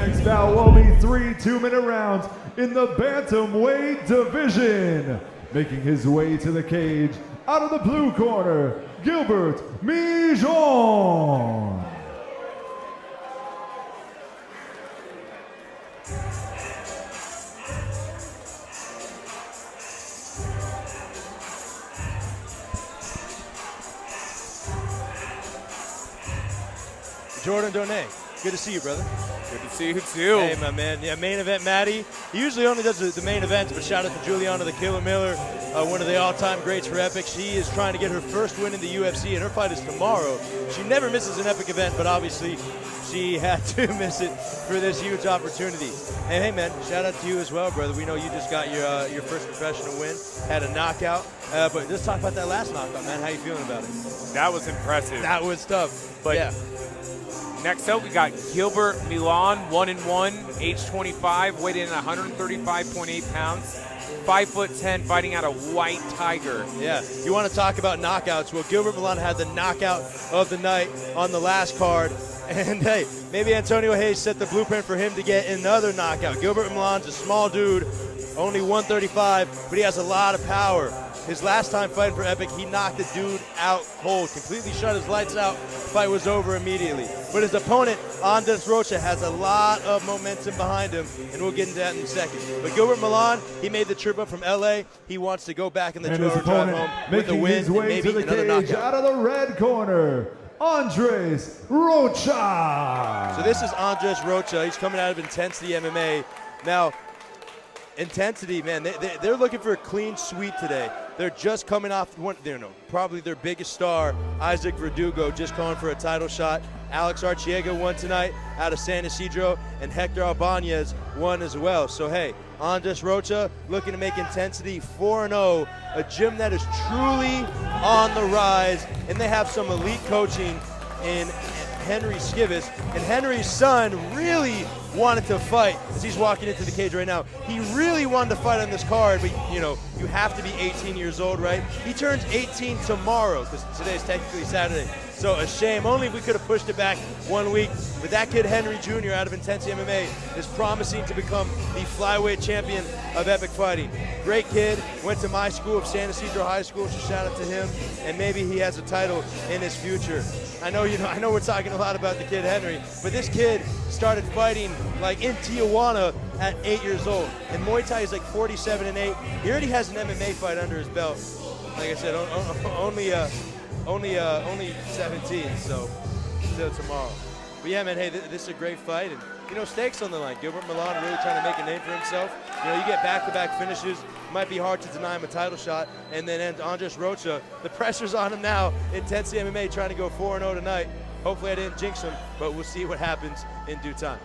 next bout will be 3 2-minute rounds in the bantamweight division. Making his way to the cage out of the blue corner, Gilbert Milan. Jordan Donay, good to see you, brother. Good to see you too. Hey, my man. Yeah, main event Matty. He usually only does the main events, but shout out to Juliana the Killer Miller, one of the all-time greats for Epic. She is trying to get her first win in the UFC, and her fight is tomorrow. She never misses an Epic event, but obviously she had to miss it for this huge opportunity. And hey, man, shout out to you as well, brother. We know you just got your first professional win, had a knockout. But let's talk about that last knockout, man. How you feeling about it? That was impressive. That was tough. But yeah. Next up, we got Gilbert Milan, 1-1, age 25, weighed in at 135.8 pounds, 5'10", fighting out of White Tiger. Yeah, you want to talk about knockouts? Well, Gilbert Milan had the knockout of the night on the last card. And hey, maybe Antonio Hayes set the blueprint for him to get another knockout. Gilbert Milan's a small dude, only 135, but he has a lot of power. His last time fighting for Epic, he knocked the dude out cold, completely shut his lights out. Fight was over immediately. But his opponent, Andres Rocha, has a lot of momentum behind him, and we'll get into that in a second. But Gilbert Milan, he made the trip up from LA. He wants to go back in the drive home with a win and maybe another knockout. Out of the red corner, Andres Rocha. So this is Andres Rocha. He's coming out of Intensity MMA. Now, Intensity, man, they're looking for a clean sweep today. They're just coming off probably their biggest star, Isaac Verdugo, just going for a title shot. Alex Archiega won tonight out of San Isidro, and Hector Albanez won as well. So hey, Andres Rocha looking to make Intensity 4-0, a gym that is truly on the rise, and they have some elite coaching in Henry Skivis, and Henry's son really wanted to fight as he's walking into the cage right now. He really wanted to fight on this card, but you have to be 18 years old, right? He turns 18 tomorrow, because today's technically Saturday. So a shame. Only if we could have pushed it back 1 week. But that kid, Henry Jr., out of Intensity MMA, is promising to become the flyweight champion of Epic Fighting. Great kid. Went to my school of San Isidro High School, so shout out to him. And maybe he has a title in his future. I know we're talking a lot about the kid Henry, but this kid started fighting like in Tijuana at 8 years old. And Muay Thai is like 47 and 8. He already has an MMA fight under his belt. Like I said, only 17, so till tomorrow. But yeah, man, hey, this is a great fight, and stakes on the line. Gilbert Milan really trying to make a name for himself. You get back-to-back finishes. Might be hard to deny him a title shot. And then Andres Rocha, the pressure's on him now. Intensity MMA trying to go 4-0 tonight. Hopefully I didn't jinx him, but we'll see what happens in due time.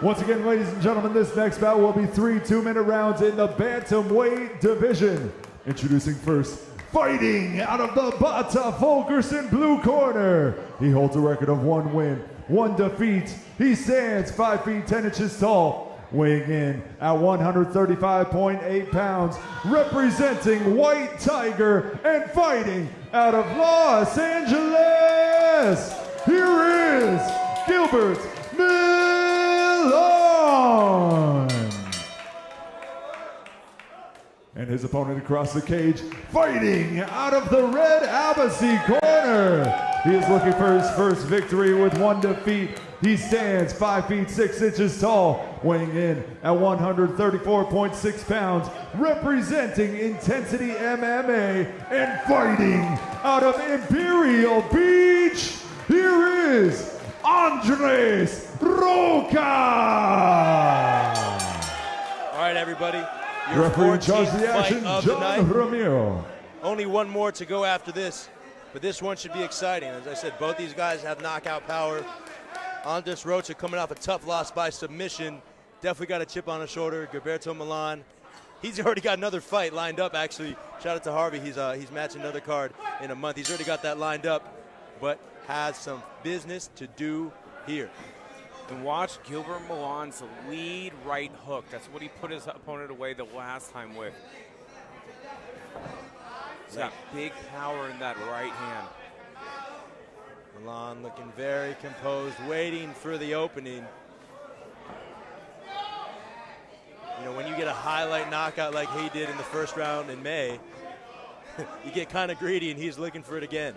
Once again, ladies and gentlemen, this next bout will be 3 2-minute rounds in the bantamweight division. Introducing first, fighting out of the Bata Fulkerson blue corner. He holds a record of 1 win, 1 defeat. He stands 5 feet 10 inches tall, weighing in at 135.8 pounds, representing White Tiger and fighting out of Los Angeles. Here is Gilbert Milan. And his opponent across the cage, fighting out of the red Abbasi corner. He is looking for his first victory with 1 defeat. He stands 5 feet 6 inches tall, weighing in at 134.6 pounds, representing Intensity MMA and fighting out of Imperial Beach. Here is Andres Rocha. All right, everybody. Your referee in charge of the action, John Ramiro. Only 1 more to go after this, but this one should be exciting. As I said, both these guys have knockout power. Andres Rocha coming off a tough loss by submission. Definitely got a chip on his shoulder. Gilberto Milan, he's already got another fight lined up, actually. Shout out to Harvey. He's matching another card in a month. He's already got that lined up, but has some business to do here. And watch Gilbert Milan's lead right hook. That's what he put his opponent away the last time with. He's got big power in that right hand. Milan looking very composed, waiting for the opening. You know, when you get a highlight knockout like he did in the first round in May, you get kind of greedy, and he's looking for it again.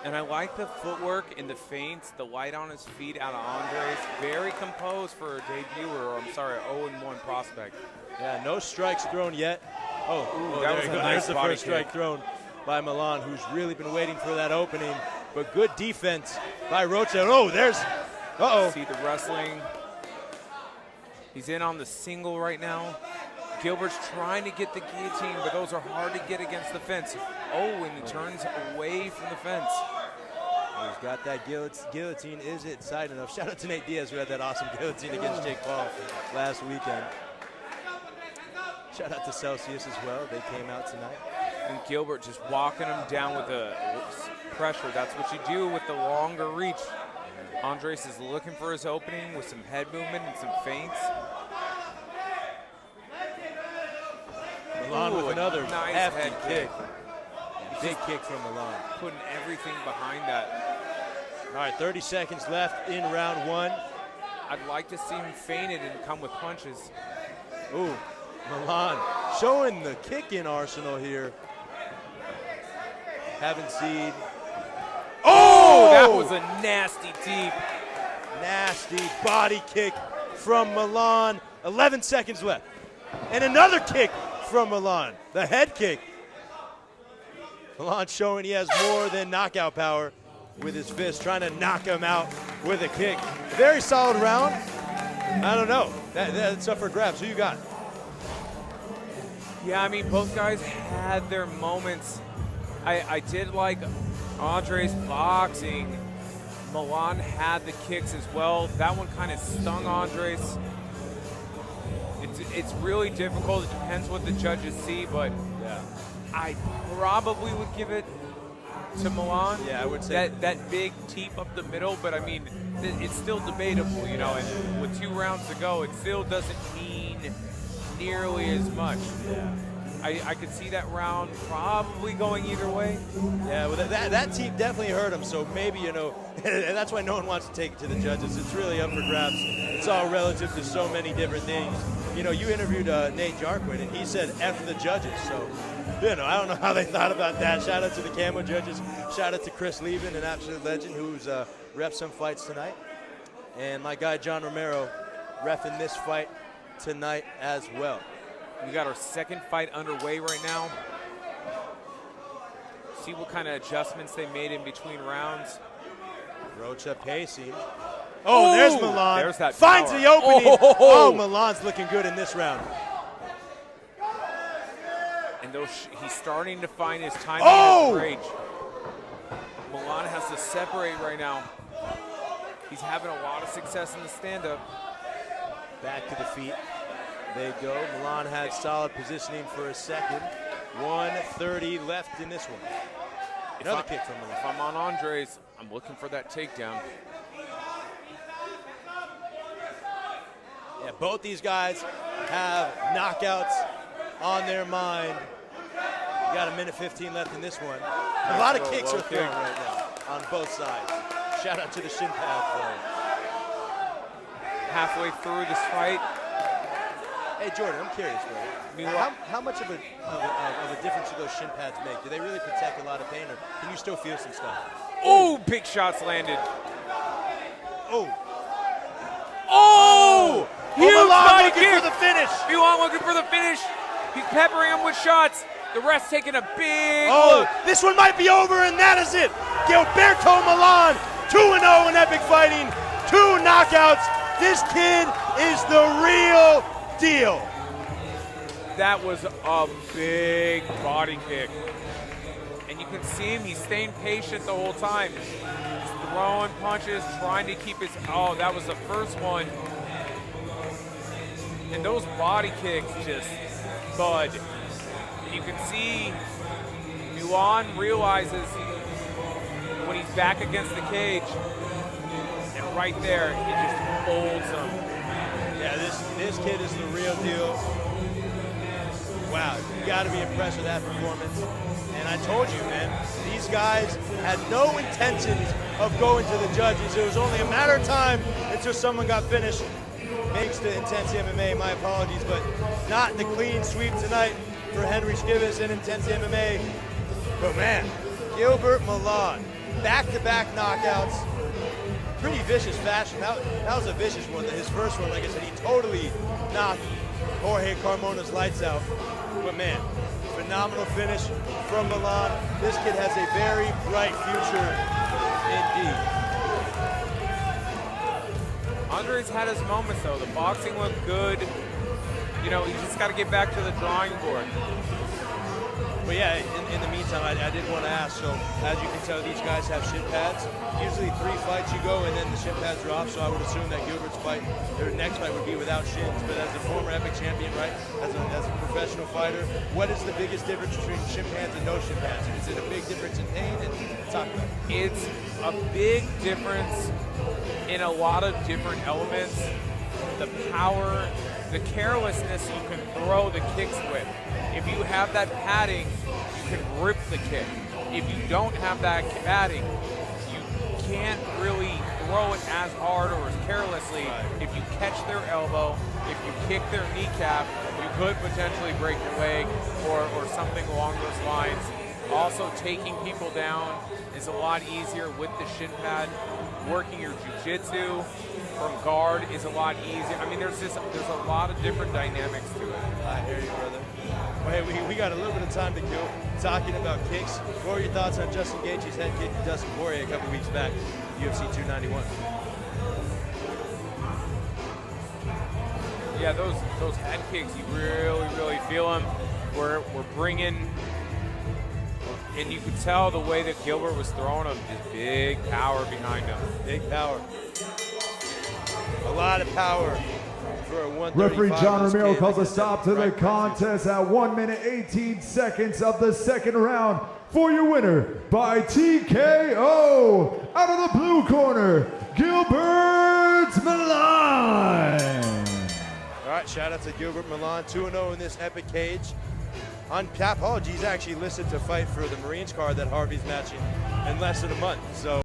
And I like the footwork and the feints, the light on his feet out of Andres. Very composed for a debut, or I'm sorry, 0-1 prospect. Yeah, no strikes thrown yet. Oh, that was a nice There's the body first strike kick. thrown by Milan, who's really been waiting for that opening. But good defense by Rocha. Oh, there's, See the wrestling. He's in on the single right now. Gilbert's trying to get the guillotine, but those are hard to get against the fence. Oh, and he turns away from the fence. He's got that guillotine. Is it side enough? Shout out to Nate Diaz, who had that awesome guillotine against Jake Paul last weekend. Shout out to Celsius as well. They came out tonight. And Gilbert just walking him down with the pressure. That's what you do with the longer reach. Andres is looking for his opening with some head movement and some feints. Milan with another nice hefty head kick. Big kick from Milan. Putting everything behind that. All right, 30 seconds left in round one. I'd like to see him feinted and come with punches. Ooh, Milan showing the kick-in arsenal here. Haven't seen. Oh, that was a nasty deep. Nasty body kick from Milan. 11 seconds left. And another kick from Milan. The head kick. Milan showing he has more than knockout power with his fist, trying to knock him out with a kick. Very solid round. I don't know. That's up for grabs. Who you got? Yeah, I mean, both guys had their moments. I did like Andres boxing. Milan had the kicks as well. That one kind of stung Andres. It's really difficult. It depends what the judges see, but Yeah. I probably would give it to Milan. Yeah, I would say that big teep up the middle, but I mean, it's still debatable, you know, and with 2 rounds to go, it still doesn't mean nearly as much. Yeah. I could see that round probably going either way. Yeah, well, that team definitely hurt him, so maybe, you know, and that's why no one wants to take it to the judges. It's really up for grabs. It's all relative to so many different things. You know, you interviewed Nate Jarquin, and he said F the judges, so, you know, I don't know how they thought about that. Shout out to the Camo judges. Shout out to Chris Levin, an absolute legend who's repped some fights tonight. And my guy John Romero reffing this fight tonight as well. We got our second fight underway right now. See what kind of adjustments they made in between rounds. Rocha pacing. Oh, there's Milan. There's that Finds power. the opening. Oh. Oh, Milan's looking good in this round. And he's starting to find his timing Oh! and his range. Milan has to separate right now. He's having a lot of success in the stand-up. Back to the feet. They go. Milan had solid positioning for a second. 1:30 left in this one. Another kick from Milan. If I'm on Andres, I'm looking for that takedown. Yeah, both these guys have knockouts on their mind. Got 1:15 left in this one. A lot of kicks are thrown right now on both sides. Shout out to the shin pads though. Halfway through this fight, Hey Jordan, I'm curious, bro. How much of a difference do those shin pads make? Do they really protect a lot of pain, or can you still feel some stuff? oh, big shots landed. Oh, Oh! Huge Milan body looking kick. for the finish. Milan looking for the finish. He's peppering him with shots. The rest taking a big Oh, look. this one might be over, and that is it. Gilberto Milan, 2-0 in epic fighting, 2 knockouts. This kid is the real deal. That was a big body kick. And you can see him, he's staying patient the whole time. He's throwing punches, trying to keep his, oh, that was the first one. And those body kicks just thud. You can see Milan realizes when he's back against the cage, and right there, it just folds him. Yeah, this kid is the real deal. wow, you got to be impressed with that performance. And I told you, man, these guys had no intentions of going to the judges. It was only a matter of time until someone got finished. Makes the Intensity MMA, my apologies, but not the clean sweep tonight for Henry Skivas and Intensity MMA. But man, Gilbert Milan, back-to-back knockouts, pretty vicious fashion. That was a vicious one. His first one, like I said, he totally knocked Jorge Carmona's lights out. But man, phenomenal finish from Milan. This kid has a very bright future indeed. Andre's had his moments though. The boxing looked good. You know, he just got to get back to the drawing board. But yeah, in the meantime, I did want to ask, so as you can tell, these guys have shin pads. Usually 3 fights you go and then the shin pads are off, so I would assume that Gilbert's fight, their next fight would be without shins. But as a former Epic champion, right, as a professional fighter, what is the biggest difference between shin pads and no shin pads? Is it a big difference in pain? And talk about it. It's a big difference in a lot of different elements. The power, the carelessness you can throw the kicks with. If you have that padding, you can rip the kick. If you don't have that padding, you can't really throw it as hard or as carelessly. If you catch their elbow, if you kick their kneecap, you could potentially break your leg or something along those lines. Also, taking people down is a lot easier with the shin pad. Working your jiu-jitsu from guard is a lot easier. I mean, there's a lot of different dynamics to it. I hear you, brother. Well, hey, we got a little bit of time to kill talking about kicks. What were your thoughts on Justin Gaethje's head kick to Dustin Poirier a couple weeks back, UFC 291? Yeah, those head kicks, you really feel them. We're bringing, and you could tell the way that Gilbert was throwing them, just big power behind him. Big power. A lot of power for a 135. Referee John Romero calls a stop to the contest at 1 minute 18 seconds of the second round for your winner by TKO out of the blue corner, Gilbert Milan. All right, shout out to Gilbert Milan, 2-0 in this epic cage. On Capology, he's actually listed to fight for the Marines card that Harvey's matching in less than a month. So.